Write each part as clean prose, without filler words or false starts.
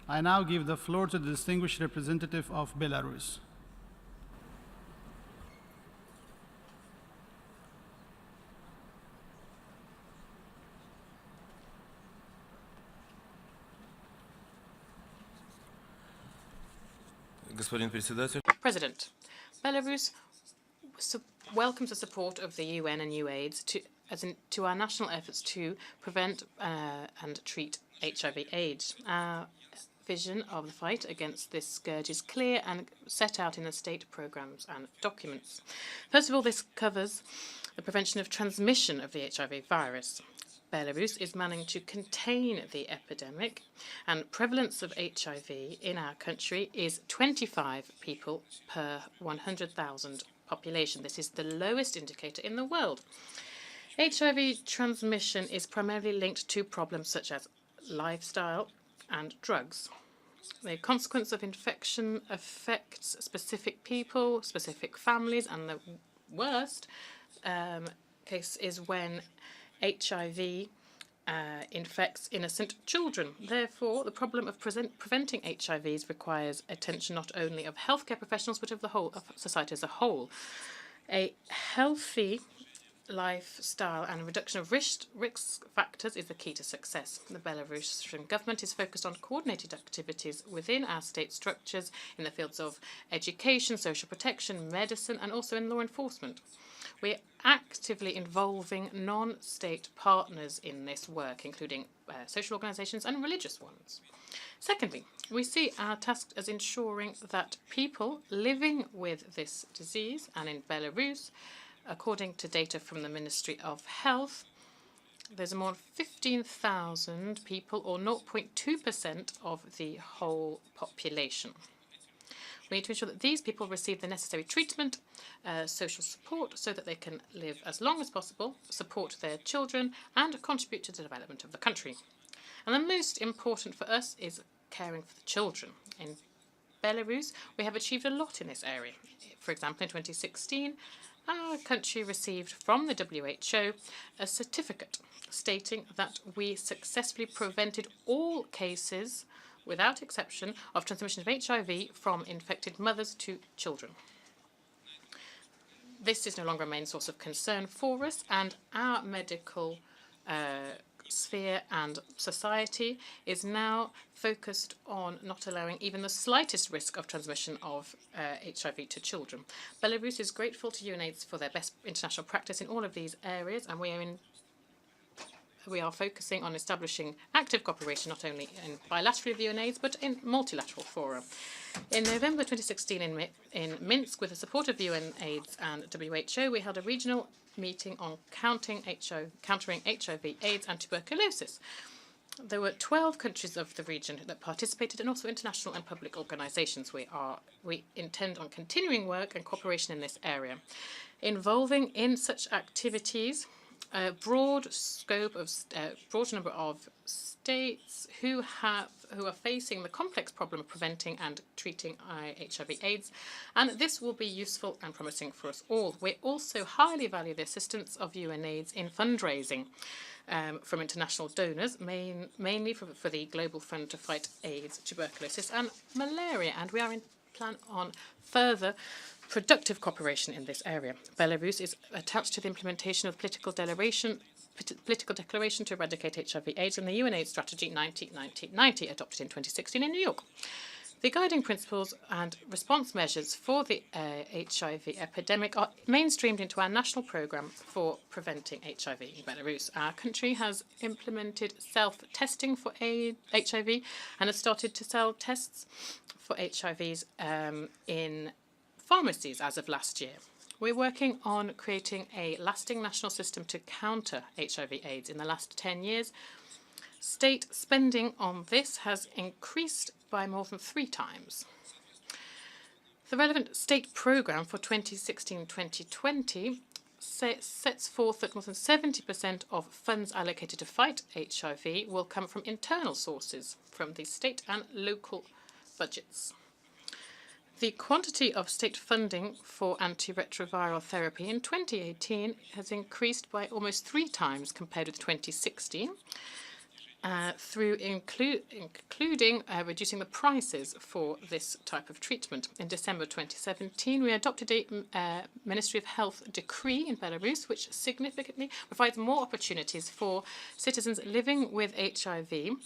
I now give the floor to the distinguished representative of Belarus. President, Belarus welcomes the support of the UN and UNAIDS to our national efforts to prevent and treat HIV/AIDS. Our vision of the fight against this scourge is clear and set out in the state programs and documents. First of all, this covers the prevention of transmission of the HIV virus. Belarus is managing to contain the epidemic, and prevalence of HIV in our country is 25 people per 100,000 population. This is the lowest indicator in the world. HIV transmission is primarily linked to problems such as lifestyle and drugs. The consequence of infection affects specific people, specific families, and the worst case is when HIV infects innocent children. Therefore, the problem of preventing HIVs requires attention not only of healthcare professionals but of the whole of society as a whole. A healthy lifestyle and reduction of risk factors is the key to success. The Belarusian government is focused on coordinated activities within our state structures in the fields of education, social protection, medicine, and also in law enforcement. We are actively involving non-state partners in this work, including social organizations and religious ones. Secondly, we see our task as ensuring that people living with this disease, and in Belarus, according to data from the Ministry of Health, there's more than 15,000 people, or 0.2% of the whole population. We need to ensure that these people receive the necessary treatment, social support, so that they can live as long as possible, support their children, and contribute to the development of the country. And the most important for us is caring for the children. In Belarus, we have achieved a lot in this area. For example, in 2016, our country received from the WHO a certificate stating that we successfully prevented all cases, without exception, of transmission of HIV from infected mothers to children. This is no longer a main source of concern for us, and our medical sphere and society is now focused on not allowing even the slightest risk of transmission of HIV to children. Belarus is grateful to UNAIDS for their best international practice in all of these areas, and we are focusing on establishing active cooperation not only bilaterally with UNAIDS but in multilateral fora. In November 2016 in Minsk, with the support of UNAIDS and WHO, we held a regional meeting on countering HIV, AIDS and tuberculosis. There were 12 countries of the region that participated, and also international and public organizations. We intend on continuing work and cooperation in this area, involving in such activities a broad number of states who are facing the complex problem of preventing and treating HIV/AIDS, and this will be useful and promising for us all. We also highly value the assistance of UNAIDS in fundraising from international donors, mainly for the Global Fund to fight AIDS, tuberculosis, and malaria, and we are in plan on further productive cooperation in this area. Belarus is attached to the implementation of political declaration to eradicate HIV/AIDS and the UNAIDS strategy 90-90-90, adopted in 2016 in New York. The guiding principles and response measures for the HIV epidemic are mainstreamed into our national program for preventing HIV in Belarus. Our country has implemented self-testing for HIV and has started to sell tests for HIVs in pharmacies as of last year. We're working on creating a lasting national system to counter HIV/AIDS. In the last 10 years, state spending on this has increased by more than 3 times. The relevant state program for 2016-2020 sets forth that more than 70% of funds allocated to fight HIV will come from internal sources, from the state and local budgets. The quantity of state funding for antiretroviral therapy in 2018 has increased by almost 3 times compared with 2016. through including reducing the prices for this type of treatment. In December 2017, we adopted a Ministry of Health decree in Belarus, which significantly provides more opportunities for citizens living with HIV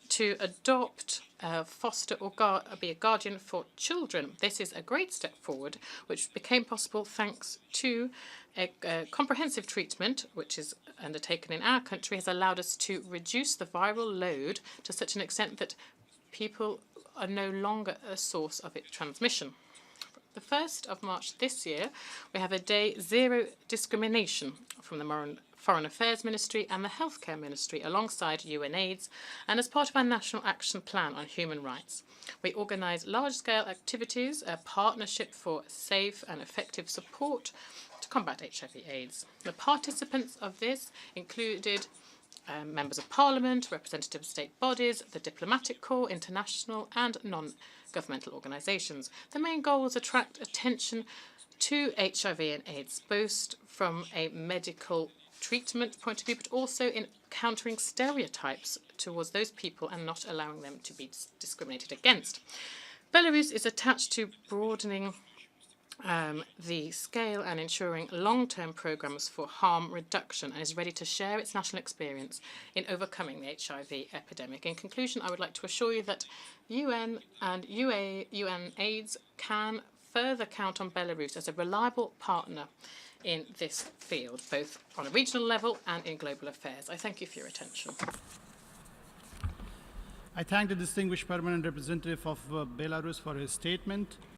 to adopt, foster, or be a guardian for children. This is a great step forward, which became possible thanks to a comprehensive treatment, which is undertaken in our country, has allowed us to reduce the viral load to such an extent that people are no longer a source of its transmission. The 1st of March this year, we have a day zero discrimination from the Foreign Affairs Ministry and the Healthcare Ministry alongside UNAIDS and as part of our National Action Plan on Human Rights. We organise large-scale activities, a partnership for safe and effective support to combat HIV/AIDS. The participants of this included members of parliament, representative state bodies, the diplomatic corps, international and non-governmental organisations. The main goal was to attract attention to HIV and AIDS, both from a medical treatment point of view, but also in countering stereotypes towards those people and not allowing them to be discriminated against. Belarus is attached to broadening the scale and ensuring long-term programmes for harm reduction and is ready to share its national experience in overcoming the HIV epidemic. In conclusion, I would like to assure you that UN and UNAIDS can further count on Belarus as a reliable partner in this field, both on a regional level and in global affairs. I thank you for your attention. I thank the distinguished permanent representative of Belarus for his statement.